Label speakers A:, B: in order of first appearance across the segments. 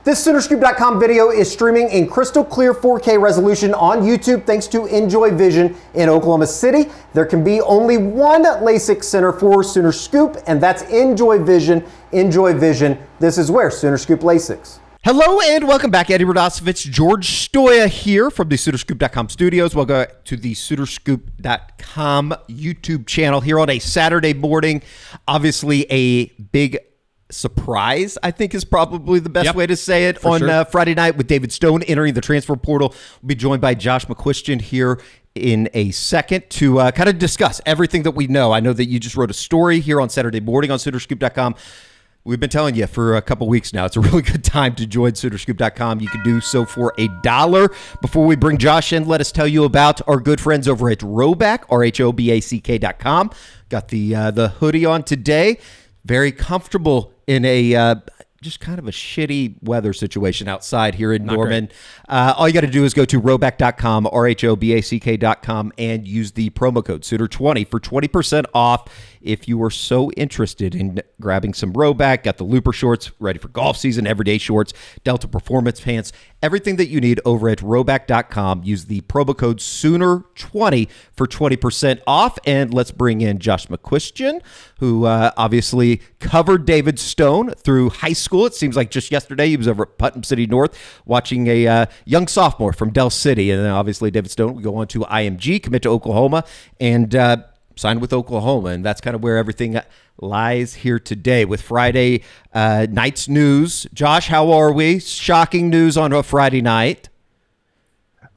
A: This Soonerscoop.com video is streaming in crystal clear 4K resolution on YouTube thanks to Enjoy Vision in Oklahoma City. There can be only one LASIK center for Sooner Scoop, and that's Enjoy Vision. Enjoy Vision. This is where Sooner Scoop LASIKs.
B: Hello and welcome back. Eddie Radosevich, George Stoya here from the Soonerscoop.com studios. Welcome to the Soonerscoop.com YouTube channel here on a Saturday morning. Obviously a big surprise, I think, is probably the best way to say it on sure. Friday night with David Stone entering the transfer portal. We'll be joined by Josh McCuistion here in a second to kind of discuss everything that we know. I know that you just wrote a story here on Saturday morning on Soonerscoop.com. We've been telling you for a couple weeks now, it's a really good time to join Soonerscoop.com. You can do so for $1. Before we bring Josh in, let us tell you about our good friends over at Roback, RHOBACK.com. Got the hoodie on today. Very comfortable in a just kind of a shitty weather situation outside here in Norman. All you got to do is go to roback.com, RHOBACK.com, and use the promo code Sooner20 for 20% off if you are so interested in grabbing some Roback. Got the Looper shorts ready for golf season, everyday shorts, Delta Performance pants, everything that you need over at roback.com. Use the promo code Sooner20 for 20% off. And let's bring in Josh McCuistion, who obviously covered David Stone through high school. It seems like just yesterday he was over at Putnam City North watching a young sophomore from Del City. And then obviously David Stone will go on to IMG, commit to Oklahoma, and signed with Oklahoma. And that's kind of where everything lies here today with Friday night's news. Josh, how are we? Shocking news on a Friday night.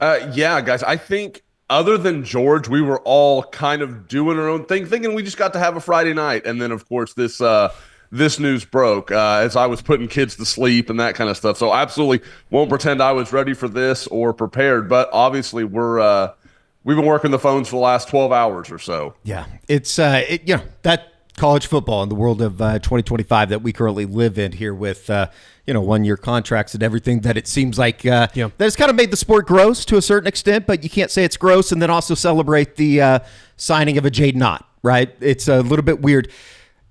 C: Yeah, guys, I think other than George, we were all kind of doing our own thing, thinking we just got to have a Friday night. And then, of course, this news broke as I was putting kids to sleep and that kind of stuff. So absolutely won't pretend I was ready for this or prepared. But obviously we've been working the phones for the last 12 hours or so.
B: Yeah, it's that college football in the world of 2025 that we currently live in here with 1-year contracts and everything, that it seems like that has kind of made the sport gross to a certain extent, but you can't say it's gross and then also celebrate the signing of a Jaden Ott, right? It's a little bit weird.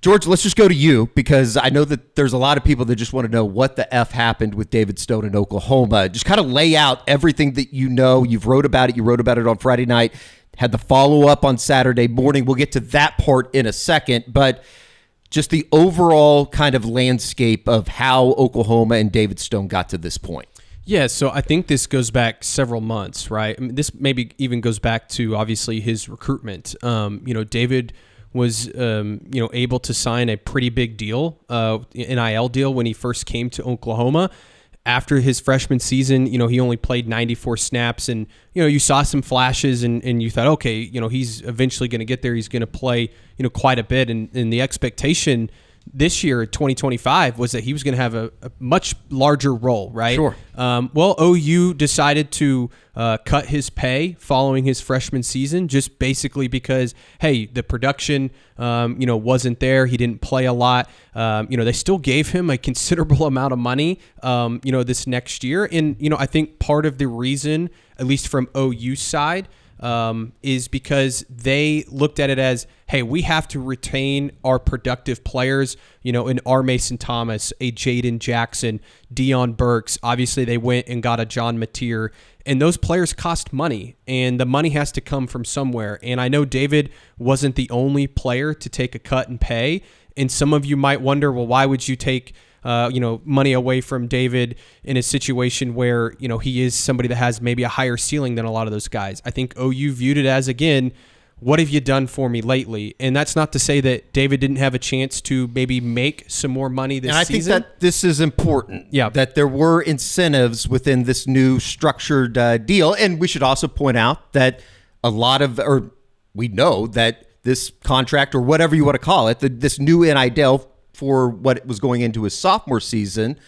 B: George, let's just go to you, because I know that there's a lot of people that just want to know what the F happened with David Stone in Oklahoma. Just kind of lay out everything that you know. You've wrote about it. You wrote about it on Friday night, had the follow-up on Saturday morning. We'll get to that part in a second, but just the overall kind of landscape of how Oklahoma and David Stone got to this point.
D: Yeah, so I think this goes back several months, right? I mean, this maybe even goes back to, obviously, his recruitment. David was able to sign a pretty big deal, NIL deal, when he first came to Oklahoma. After his freshman season, he only played 94 snaps, and you saw some flashes, and you thought, okay, he's eventually going to get there. He's going to play quite a bit, and the expectation this year, 2025, was that he was going to have a much larger role, right?
B: Sure.
D: Well, OU decided to cut his pay following his freshman season, just basically because, hey, the production, wasn't there. He didn't play a lot. They still gave him a considerable amount of money, this next year. And, I think part of the reason, at least from OU's side, is because they looked at it as, hey, we have to retain our productive players, an R. Mason Thomas, a Jaden Jackson, Deion Burks. Obviously, they went and got a John Mateer, and those players cost money, and the money has to come from somewhere. And I know David wasn't the only player to take a cut in pay, and some of you might wonder, well, why would you take money away from David in a situation where, he is somebody that has maybe a higher ceiling than a lot of those guys? I think OU viewed it as, again, what have you done for me lately? And that's not to say that David didn't have a chance to maybe make some more money this season.
B: And I think that this is important,
D: yeah,
B: that there were incentives within this new structured deal. And we should also point out that we know that this contract, or whatever you want to call it, this new NIL deal for what was going into his sophomore season,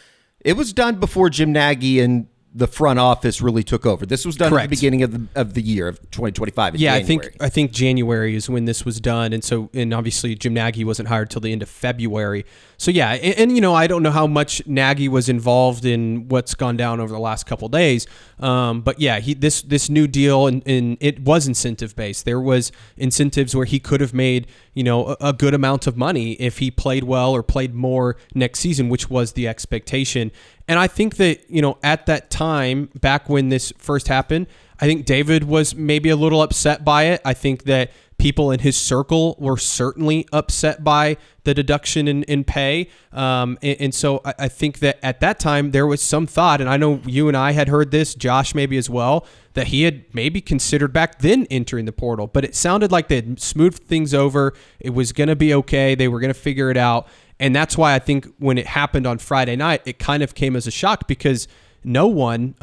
B: it was done before Jim Nagy and the front office really took over. This was done
D: Correct.
B: At the beginning of the year of 2025.
D: Yeah,
B: January.
D: I think January is when this was done, and obviously Jim Nagy wasn't hired till the end of February. So yeah, and I don't know how much Nagy was involved in what's gone down over the last couple days, but yeah, this new deal and it was incentive based. There was incentives where he could have made a good amount of money if he played well or played more next season, which was the expectation. And I think that at that time, back when this first happened, I think David was maybe a little upset by it. I think that people in his circle were certainly upset by the deduction in pay. And so I think that at that time there was some thought, and I know you and I had heard this, Josh maybe as well, that he had maybe considered back then entering the portal. But it sounded like they had smoothed things over. It was going to be okay. They were going to figure it out. And that's why I think when it happened on Friday night, it kind of came as a shock because no one,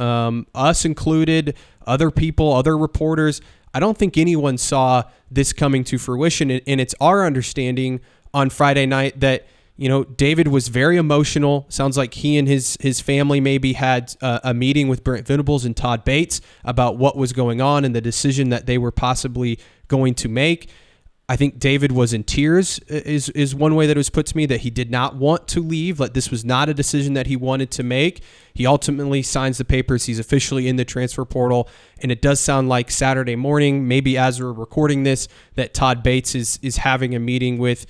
D: us included, other people, other reporters, I don't think anyone saw this coming to fruition. And it's our understanding on Friday night that, David was very emotional. Sounds like he and his family maybe had a meeting with Brent Venables and Todd Bates about what was going on and the decision that they were possibly going to make. I think David was in tears is one way that it was put to me, that he did not want to leave. Like, this was not a decision that he wanted to make. He ultimately signs the papers. He's officially in the transfer portal. And it does sound like Saturday morning, maybe as we're recording this, that Todd Bates is having a meeting with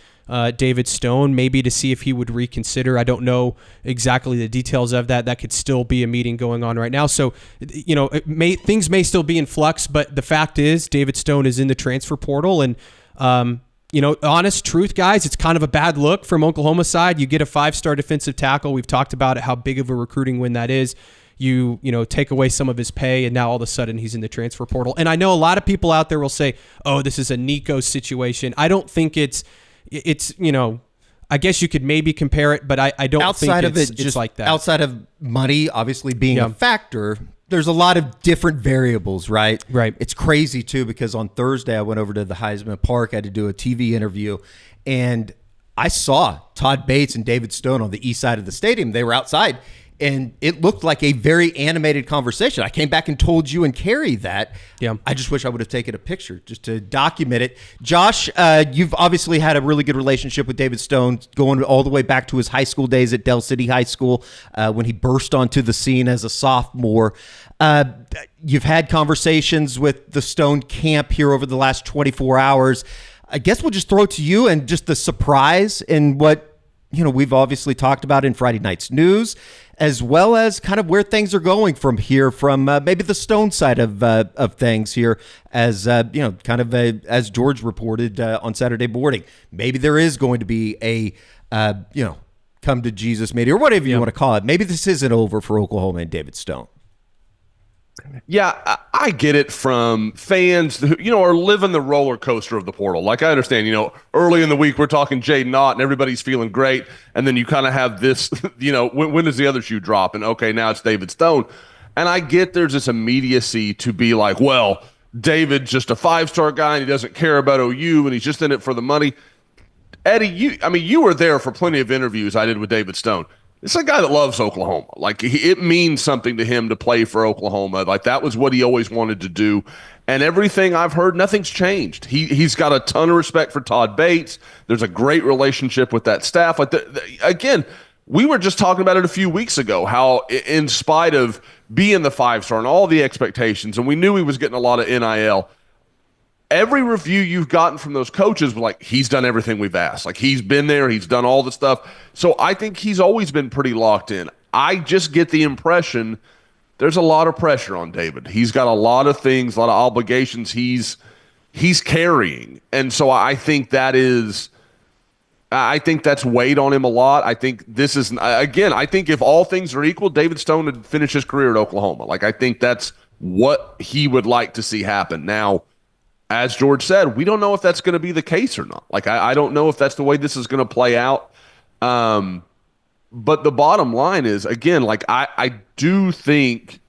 D: David Stone, maybe to see if he would reconsider. I don't know exactly the details of that. That could still be a meeting going on right now. So, things may still be in flux, but the fact is David Stone is in the transfer portal. And honest truth, guys, it's kind of a bad look from Oklahoma side. You get a 5-star defensive tackle. We've talked about it, how big of a recruiting win that is. You take away some of his pay, and now all of a sudden he's in the transfer portal. And I know a lot of people out there will say, oh, this is a Nico situation. I don't think it's I guess you could maybe compare it, but I don't
B: outside
D: think
B: of
D: it's like that.
B: Outside of money obviously being a factor, there's a lot of different variables, right?
D: Right.
B: It's crazy too, because on Thursday I went over to the Heisman Park. I had to do a TV interview, and I saw Todd Bates and David Stone on the east side of the stadium. They were outside, and it looked like a very animated conversation. I came back and told you and Carrie that.
D: Yeah.
B: I just wish I would have taken a picture just to document it. Josh, you've obviously had a really good relationship with David Stone, going all the way back to his high school days at Dell City High School when he burst onto the scene as a sophomore. You've had conversations with the Stone camp here over the last 24 hours. I guess we'll just throw it to you and just the surprise in what we've obviously talked about in Friday night's news, as well as kind of where things are going from here, from maybe the Stone side of things here, as as George reported on Saturday morning. Maybe there is going to be a come to Jesus meeting, or whatever you want to call it. Maybe this isn't over for Oklahoma and David Stone.
C: Yeah, I get it from fans who, are living the roller coaster of the portal. Like, I understand, early in the week we're talking Jay Knott and everybody's feeling great. And then you kind of have this, when does the other shoe drop? And okay, now it's David Stone. And I get there's this immediacy to be like, well, David's just a 5-star guy and he doesn't care about OU and he's just in it for the money. Eddie, you were there for plenty of interviews I did with David Stone. It's a guy that loves Oklahoma. Like, it means something to him to play for Oklahoma. Like, that was what he always wanted to do. And everything I've heard, nothing's changed. He's got a ton of respect for Todd Bates. There's a great relationship with that staff. Like, again, we were just talking about it a few weeks ago, how in spite of being the 5-star and all the expectations, and we knew he was getting a lot of NIL, every review you've gotten from those coaches was like, he's done everything we've asked. Like, he's been there, he's done all the stuff. So I think he's always been pretty locked in. I just get the impression there's a lot of pressure on David. He's got a lot of things, a lot of obligations he's carrying. And so I think that's weighed on him a lot. I think this is, again, I think if all things are equal, David Stone would finish his career at Oklahoma. Like, I think that's what he would like to see happen. Now, as George said, we don't know if that's going to be the case or not. Like, I don't know if that's the way this is going to play out. But the bottom line is, again, like, I do think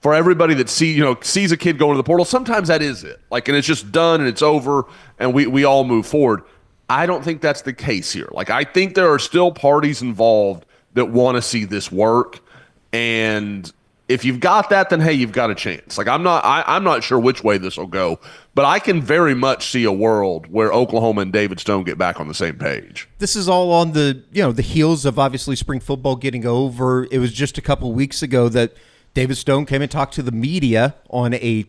C: for everybody that sees a kid go into the portal, sometimes that is it. Like, and it's just done and it's over and we all move forward. I don't think that's the case here. Like, I think there are still parties involved that want to see this work. And if you've got that, then hey, you've got a chance. Like I'm not sure which way this will go, but I can very much see a world where Oklahoma and David Stone get back on the same page.
B: This is all on the heels of obviously spring football getting over. It was just a couple weeks ago that David Stone came and talked to the media on a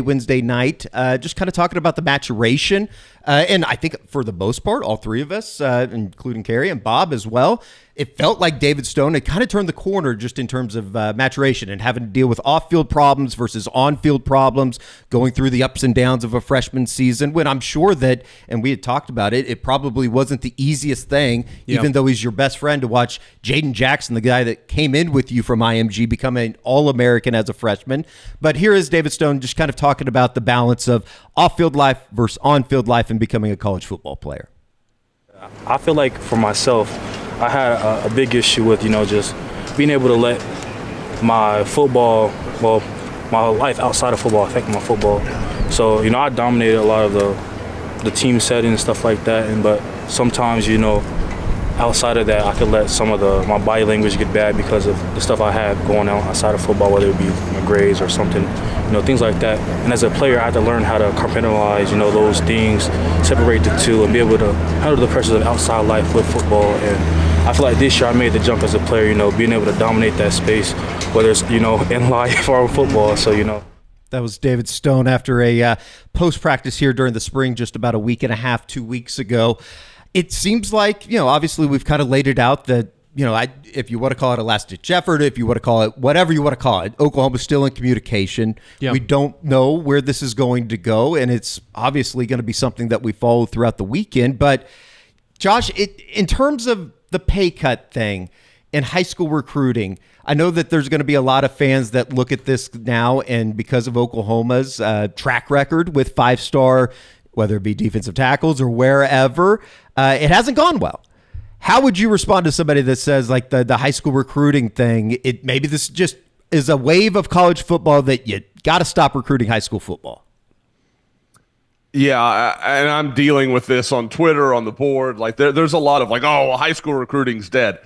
B: Wednesday night, just kind of talking about the maturation. And I think for the most part, all three of us, including Carrie and Bob as well, it felt like David Stone had kind of turned the corner just in terms of maturation and having to deal with off-field problems versus on-field problems, going through the ups and downs of a freshman season, when I'm sure that, and we had talked about it, it probably wasn't the easiest thing, even though he's your best friend, to watch Jaden Jackson, the guy that came in with you from IMG, become an All-American as a freshman. But here is David Stone just kind of talking about the balance of off-field life versus on-field life and becoming a college football player.
E: I feel like for myself, I had a big issue with, just being able to let my football, my life outside of football affect my football. So, I dominated a lot of the team setting and stuff like that. But sometimes, outside of that, I could let some of my body language get bad because of the stuff I had going on outside of football, whether it be my grades or something, things like that. And as a player, I had to learn how to compartmentalize, those things, separate the two, and be able to handle the pressures of outside life with football. And I feel like this year I made the jump as a player, being able to dominate that space, whether it's, in life or in football. So,
B: That was David Stone after a post-practice here during the spring, just about a week and a half, 2 weeks ago. It seems like, obviously we've kind of laid it out that, if you want to call it a last-ditch effort, if you want to call it whatever you want to call it, Oklahoma's still in communication. Yeah. We don't know where this is going to go, and it's obviously going to be something that we follow throughout the weekend. But, Josh, in terms of the pay cut thing in high school recruiting, I know that there's going to be a lot of fans that look at this now, and because of Oklahoma's track record with five-star, whether it be defensive tackles or wherever, it hasn't gone well. How would you respond to somebody that says, like, the high school recruiting thing, maybe this just is a wave of college football that you got to stop recruiting high school football?
C: Yeah, and I'm dealing with this on Twitter, on the board. Like, there's a lot of like, oh, high school recruiting's dead.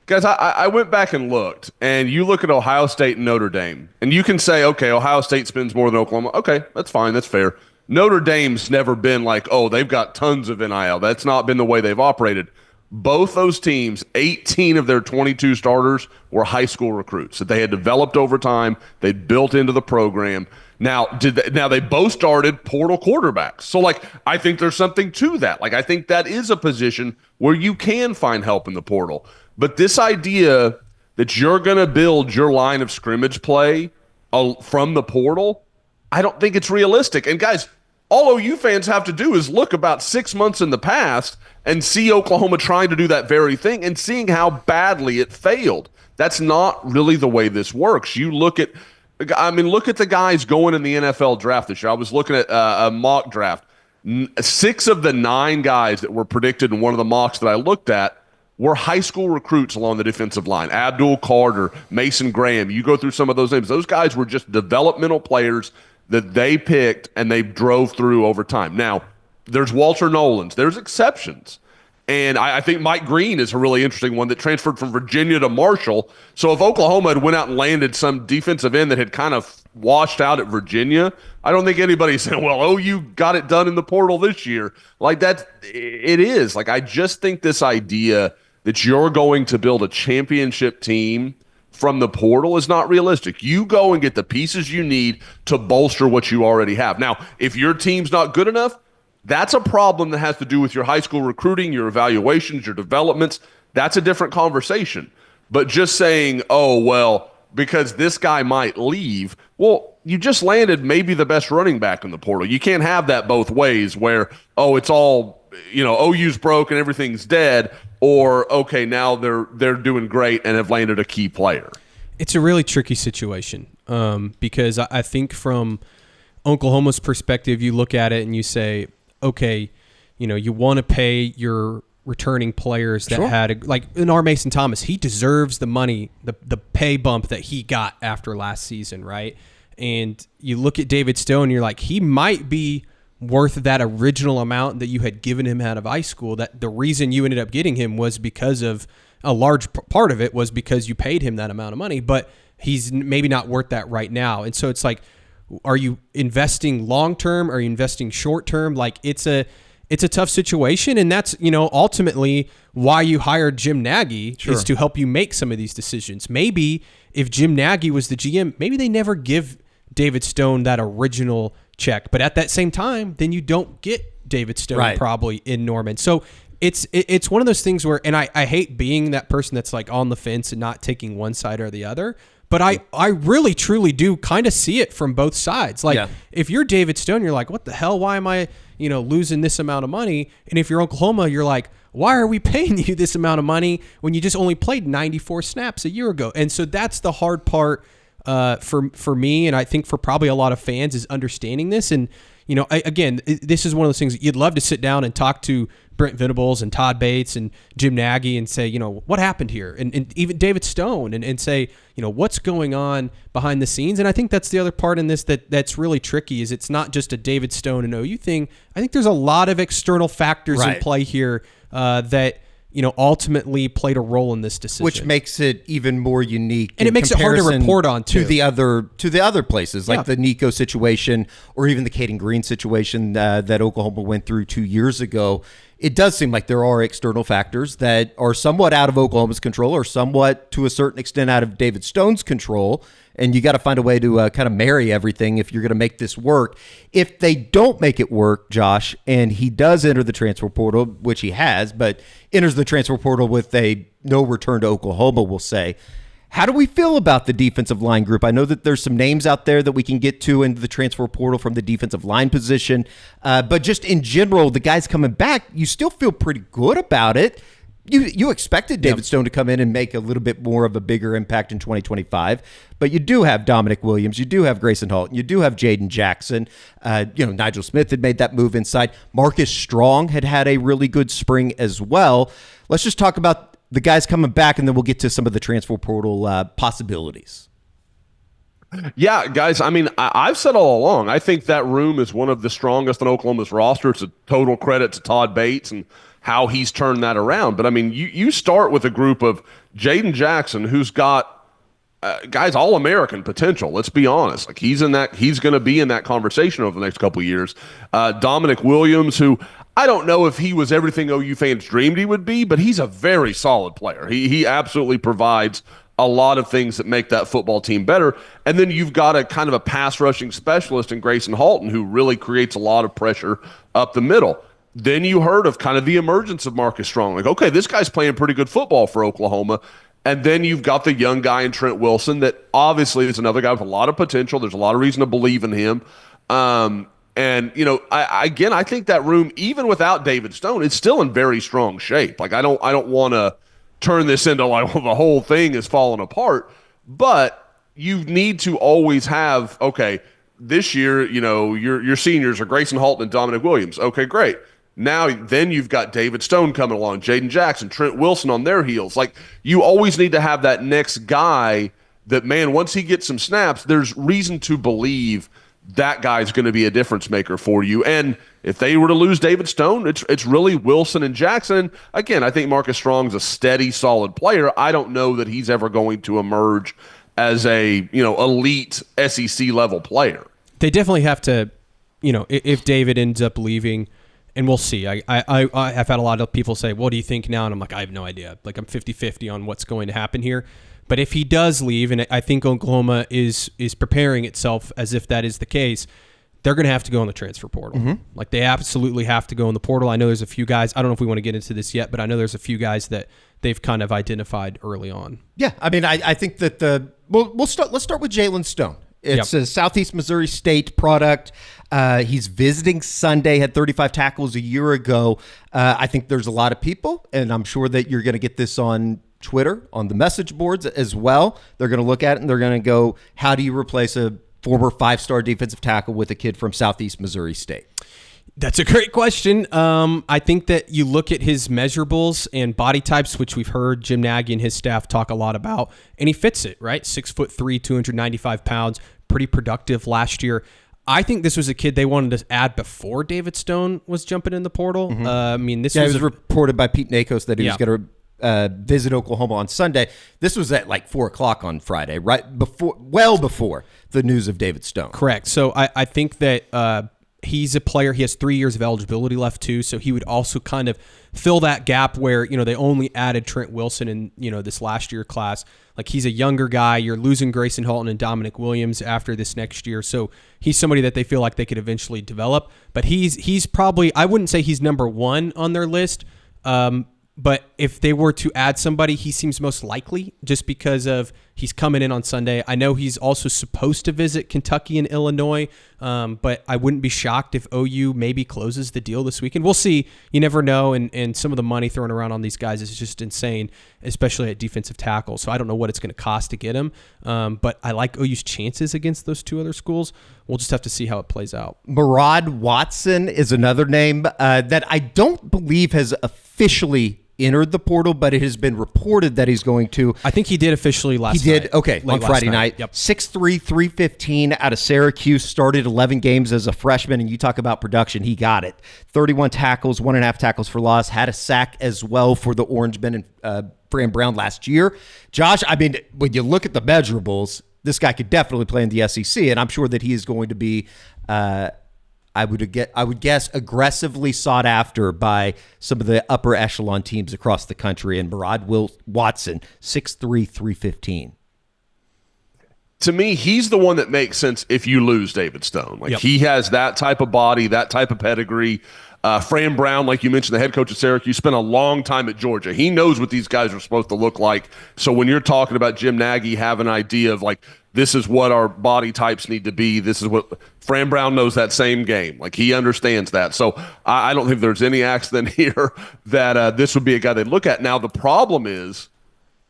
C: Guys, I went back and looked, and you look at Ohio State and Notre Dame, and you can say, okay, Ohio State spends more than Oklahoma. Okay, that's fine, that's fair. Notre Dame's never been like, oh, they've got tons of NIL. That's not been the way they've operated. Both those teams, 18 of their 22 starters were high school recruits that they had developed over time. They'd built into the program. Now they both started portal quarterbacks. So, like, I think there's something to that. Like, I think that is a position where you can find help in the portal. But this idea that you're going to build your line of scrimmage play from the portal, I don't think it's realistic. And, guys, all OU fans have to do is look about 6 months in the past and see Oklahoma trying to do that very thing and seeing how badly it failed. That's not really the way this works. You look at the guys going in the NFL draft this year. I was looking at a mock draft. 6 of the 9 guys that were predicted in one of the mocks that I looked at were high school recruits along the defensive line. Abdul Carter, Mason Graham. You go through some of those names. Those guys were just developmental players that they picked and they drove through over time. Now, there's Walter Nolans. There's exceptions. And I think Mike Green is a really interesting one that transferred from Virginia to Marshall. So if Oklahoma had went out and landed some defensive end that had kind of washed out at Virginia, I don't think anybody's saying, well, OU got it done in the portal this year. Like, it is. Like, I just think this idea that you're going to build a championship team from the portal is not realistic. You go and get the pieces you need to bolster what you already have. Now, if your team's not good enough, that's a problem that has to do with your high school recruiting, your evaluations, your developments. That's a different conversation. But just saying, oh, well, because this guy might leave, well, you just landed maybe the best running back in the portal. You can't have that both ways where, oh, it's all, OU's broke and everything's dead, or, okay, now they're doing great and have landed a key player.
D: It's a really tricky situation because I think from Oklahoma's perspective, you look at it and you say, okay, you want to pay your returning players that had, like in our Mason Thomas, he deserves the money, the pay bump that he got after last season, right? And you look at David Stone, you're like, he might be worth that original amount that you had given him out of high school. That the reason you ended up getting him was because of a large part of it was because you paid him that amount of money. But he's maybe not worth that right now. And so it's like, are you investing long-term? Are you investing short-term? Like it's a tough situation. And that's, ultimately why you hired Jim Nagy is to help you make some of these decisions. Maybe if Jim Nagy was the GM, maybe they never give David Stone that original check. But at that same time, then you don't get David Stone probably in Norman. So it's one of those things where, and I hate being that person that's like on the fence and not taking one side or the other. But I really, truly do kind of see it from both sides. Like, if you're David Stone, you're like, what the hell? Why am I, losing this amount of money? And if you're Oklahoma, you're like, why are we paying you this amount of money when you just only played 94 snaps a year ago? And so that's the hard part for me, and I think for probably a lot of fans, is understanding this. And, again, this is one of those things that you'd love to sit down and talk to Brent Venables and Todd Bates and Jim Nagy and say, what happened here? And even David Stone and say, what's going on behind the scenes? And I think that's the other part in this that's really tricky is it's not just a David Stone and OU thing. I think there's a lot of external factors in play here that ultimately played a role in this decision,
B: which makes it even more unique,
D: and it makes it hard to report on
B: to the other places, like the Nico situation or even the Caden Green situation that Oklahoma went through 2 years ago. It does seem like there are external factors that are somewhat out of Oklahoma's control or somewhat to a certain extent out of David Stone's control. And you got to find a way to kind of marry everything if you're going to make this work. If they don't make it work, Josh, and he does enter the transfer portal, which he has, but enters the transfer portal with a no return to Oklahoma, we'll say, how do we feel about the defensive line group? I know that there's some names out there that we can get to in the transfer portal from the defensive line position, but just in general, the guys coming back, you still feel pretty good about it. You expected David Stone to come in and make a little bit more of a bigger impact in 2025, but you do have Dominic Williams, you do have Grayson Halton, you do have Jaden Jackson. Nigel Smith had made that move inside. Marcus Strong had a really good spring as well. Let's just talk about the guys coming back, and then we'll get to some of the transfer portal possibilities.
C: Yeah, guys, I mean, I've said all along, I think that room is one of the strongest on Oklahoma's roster. It's a total credit to Todd Bates and how he's turned that around. But, I mean, you start with a group of Jaden Jackson, who's got, guys, All-American potential. Let's be honest. Like, he's going to be in that conversation over the next couple of years. Dominic Williams, who I don't know if he was everything OU fans dreamed he would be, but he's a very solid player. He absolutely provides a lot of things that make that football team better. And then you've got a kind of a pass rushing specialist in Grayson Halton who really creates a lot of pressure up the middle. Then you heard of kind of the emergence of Marcus Strong. Like, okay, this guy's playing pretty good football for Oklahoma. And then you've got the young guy in Trent Wilson that obviously is another guy with a lot of potential. There's a lot of reason to believe in him. And, I think that room, even without David Stone, it's still in very strong shape. Like, I don't want to turn this into like, well, the whole thing is falling apart, but you need to always have, okay, this year, your seniors are Grayson Halton and Dominic Williams. Okay, great. Now, then you've got David Stone coming along, Jaden Jackson, Trent Wilson on their heels. Like, you always need to have that next guy that, man, once he gets some snaps, there's reason to believe that guy's going to be a difference maker for you. And if they were to lose David Stone, it's really Wilson and Jackson. Again, I think Marcus Strong's a steady, solid player. I don't know that he's ever going to emerge as a, elite SEC level player.
D: They definitely have to, if David ends up leaving, and we'll see. I've had a lot of people say, what do you think now? And I'm like, I have no idea. Like, I'm 50-50 on what's going to happen here. But if he does leave, and I think Oklahoma is preparing itself as if that is the case, they're going to have to go in the transfer portal. Mm-hmm. Like, they absolutely have to go in the portal. I know there's a few guys. I don't know if we want to get into this yet, but I know there's a few guys that they've kind of identified early on.
B: Yeah, I mean, I think that let's start with Jalen Stone. It's a Southeast Missouri State product. He's visiting Sunday, had 35 tackles a year ago. I think there's a lot of people, and I'm sure that you're going to get this on Twitter, on the message boards as well. They're going to look at it and they're going to go, how do you replace a former 5-star defensive tackle with a kid from Southeast Missouri State?
D: That's a great question. I think that you look at his measurables and body types, which we've heard Jim Nagy and his staff talk a lot about, and he fits it, right? 6'3", 295 pounds, pretty productive last year. I think this was a kid they wanted to add before David Stone was jumping in the portal. Mm-hmm. This was
B: reported by Pete Nakos that he was going to visit Oklahoma on Sunday. This was at like 4:00 on Friday, right well before the news of David Stone.
D: Correct. So I think that he's a player. He has 3 years of eligibility left too. So he would also kind of fill that gap where, they only added Trent Wilson in, this last year class. Like, he's a younger guy. You're losing Grayson Halton and Dominic Williams after this next year. So he's somebody that they feel like they could eventually develop. But he's probably, I wouldn't say he's number one on their list. But if they were to add somebody, he seems most likely just because of he's coming in on Sunday. I know he's also supposed to visit Kentucky and Illinois, but I wouldn't be shocked if OU maybe closes the deal this weekend. We'll see. You never know, and some of the money thrown around on these guys is just insane, especially at defensive tackle. So I don't know what it's going to cost to get him, but I like OU's chances against those two other schools. We'll just have to see how it plays out.
B: Murad Watson is another name that I don't believe has officially entered the portal, but it has been reported that he's going to.
D: I think he did officially last night.
B: He did, okay, on Friday night.
D: Yep.
B: 6'3", 315 out of Syracuse, started 11 games as a freshman, and you talk about production, he got it. 31 tackles, 1.5 tackles for loss, had a sack as well for the Orangemen and Fran Brown last year. Josh, I mean, when you look at the measurables, this guy could definitely play in the SEC, and I'm sure that he is going to be I would guess aggressively sought after by some of the upper echelon teams across the country. And Murad Watson, 6'3", 315.
C: To me, he's the one that makes sense if you lose David Stone. Like, he has that type of body, that type of pedigree. Fran Brown, like you mentioned, the head coach of Syracuse, spent a long time at Georgia. He knows what these guys are supposed to look like. So when you're talking about Jim Nagy, have an idea of like, this is what our body types need to be. This is what Fran Brown knows, that same game. Like, he understands that. So I don't think there's any accident here that this would be a guy they'd look at. Now, the problem is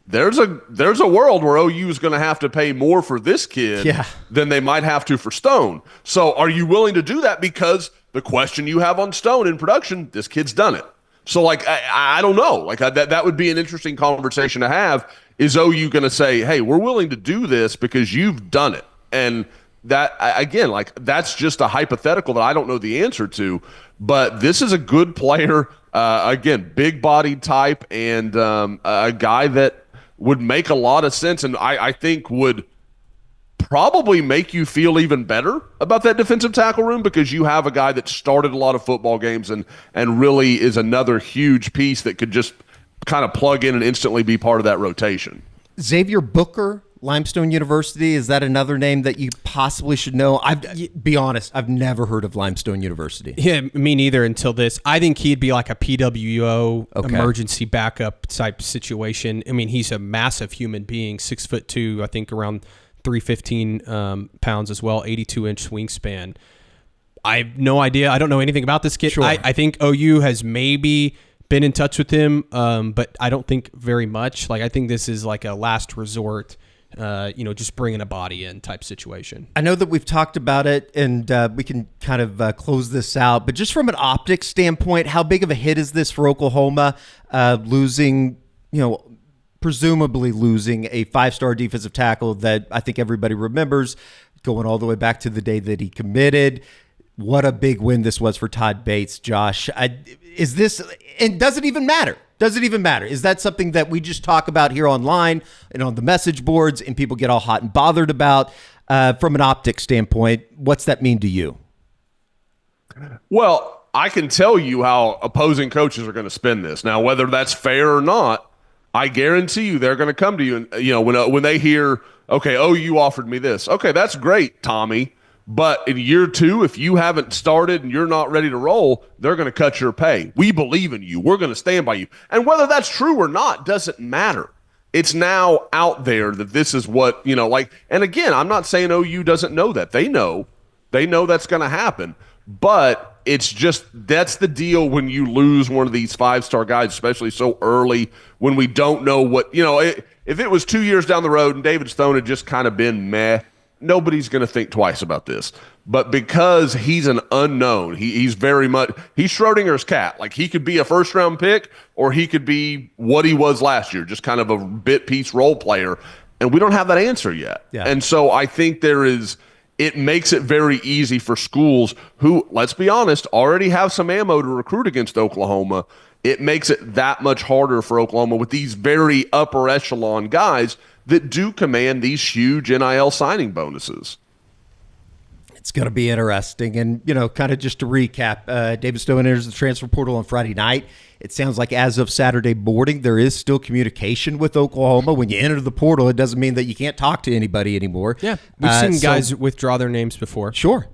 C: there's a world where OU is going to have to pay more for this kid than they might have to for Stone. So are you willing to do that? Because the question you have on Stone in production, this kid's done it. So, like, I don't know. Like, that would be an interesting conversation to have. Is OU going to say, hey, we're willing to do this because you've done it? And that, again, like, that's just a hypothetical that I don't know the answer to. But this is a good player, again, big-bodied type, and a guy that would make a lot of sense, and I think would probably make you feel even better about that defensive tackle room, because you have a guy that started a lot of football games and really is another huge piece that could just kind of plug in and instantly be part of that rotation.
B: Xavier Booker, Limestone University, is that another name that you possibly should know? Be honest, I've never heard of Limestone University.
D: Yeah, me neither until this. I think he'd be like a PWO emergency backup type situation. I mean, he's a massive human being, 6'2", I think around 315 pounds as well, 82-inch wingspan. I have no idea. I don't know anything about this kid.
B: Sure.
D: I think OU has maybe been in touch with him, but I don't think very much. Like, I think this is like a last resort, just bringing a body in type situation.
B: I know that we've talked about it, and we can kind of close this out, but just from an optics standpoint, how big of a hit is this for Oklahoma, presumably losing a 5-star defensive tackle that I think everybody remembers, going all the way back to the day that he committed? What a big win this was for Todd Bates, Josh. Is this, and does it even matter? Does it even matter? Is that something that we just talk about here online and on the message boards and people get all hot and bothered about? From an optics standpoint, what's that mean to you?
C: Well, I can tell you how opposing coaches are going to spin this. Now, whether that's fair or not, I guarantee you they're going to come to you and, when they hear, okay, OU offered me this. Okay, that's great, Tommy. But in year 2, if you haven't started and you're not ready to roll, they're going to cut your pay. We believe in you. We're going to stand by you. And whether that's true or not doesn't matter. It's now out there that this is what, and again, I'm not saying OU doesn't know that. They know that's going to happen. But it's just, that's the deal when you lose one of these 5-star guys, especially so early when we don't know what, if it was 2 years down the road and David Stone had just kind of been meh, nobody's going to think twice about this. But because he's an unknown, he's very much, he's Schrodinger's cat. Like, he could be a first-round pick or he could be what he was last year, just kind of a bit-piece role player. And we don't have that answer yet.
B: Yeah.
C: And so I think there is, it makes it very easy for schools who, let's be honest, already have some ammo to recruit against Oklahoma. It makes it that much harder for Oklahoma with these very upper echelon guys that do command these huge NIL signing bonuses.
B: It's going to be interesting. And, kind of just to recap, David Stone enters the transfer portal on Friday night. It sounds like as of Saturday morning, there is still communication with Oklahoma. When you enter the portal, it doesn't mean that you can't talk to anybody anymore.
D: Yeah, we've seen guys withdraw their names before.
B: Sure.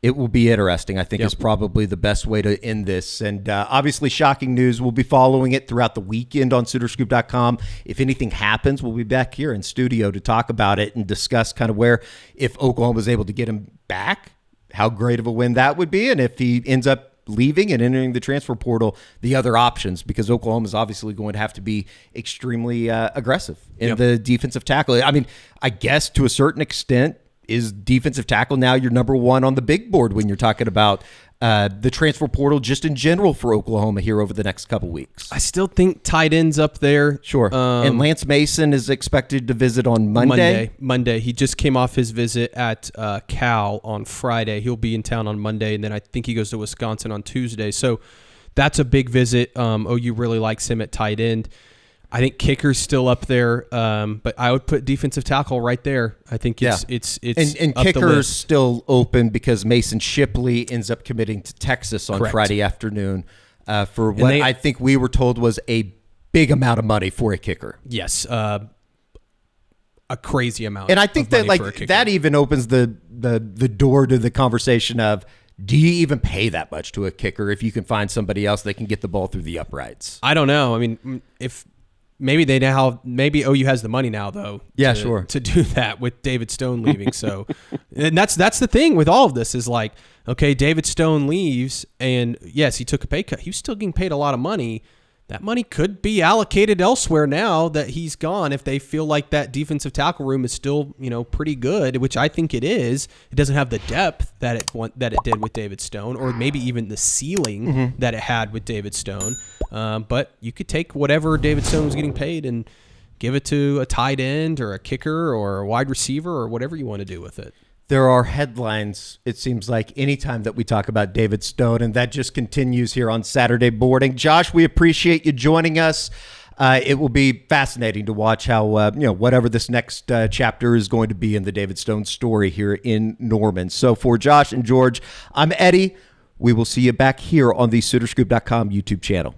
B: It will be interesting, I think, is probably the best way to end this. And obviously, shocking news. We'll be following it throughout the weekend on SoonerScoop.com. If anything happens, we'll be back here in studio to talk about it and discuss kind of where, if Oklahoma is able to get him back, how great of a win that would be. And if he ends up leaving and entering the transfer portal, the other options, because Oklahoma is obviously going to have to be extremely aggressive in the defensive tackle. I mean, I guess to a certain extent, is defensive tackle now your number one on the big board when you're talking about the transfer portal just in general for Oklahoma here over the next couple weeks?
D: I still think tight ends up there.
B: Sure. And Lance Mason is expected to visit on Monday. He
D: just came off his visit at Cal on Friday. He'll be in town on Monday, and then I think he goes to Wisconsin on Tuesday. So that's a big visit. OU really likes him at tight end. I think kicker's still up there, but I would put defensive tackle right there. I think it's
B: and
D: up
B: kicker's still open because Mason Shipley ends up committing to Texas on Friday afternoon for what I think we were told was a big amount of money for a kicker.
D: Yes, a crazy amount.
B: And I think that that even opens the door to the conversation of, do you even pay that much to a kicker if you can find somebody else that can get the ball through the uprights?
D: I don't know. I mean, if maybe maybe OU has the money now though.
B: Yeah,
D: to do that with David Stone leaving. So, and that's the thing with all of this is like, okay, David Stone leaves, and yes, he took a pay cut. He was still getting paid a lot of money. That money could be allocated elsewhere now that he's gone. If they feel like that defensive tackle room is still, pretty good, which I think it is. It doesn't have the depth that it did with David Stone, or maybe even the ceiling that it had with David Stone. But you could take whatever David Stone was getting paid and give it to a tight end or a kicker or a wide receiver or whatever you want to do with it.
B: There are headlines, it seems like, anytime that we talk about David Stone, and that just continues here on Saturday Boarding. Josh, we appreciate you joining us. It will be fascinating to watch how, whatever this next chapter is going to be in the David Stone story here in Norman. So for Josh and George, I'm Eddie. We will see you back here on the SoonerScoop.com YouTube channel.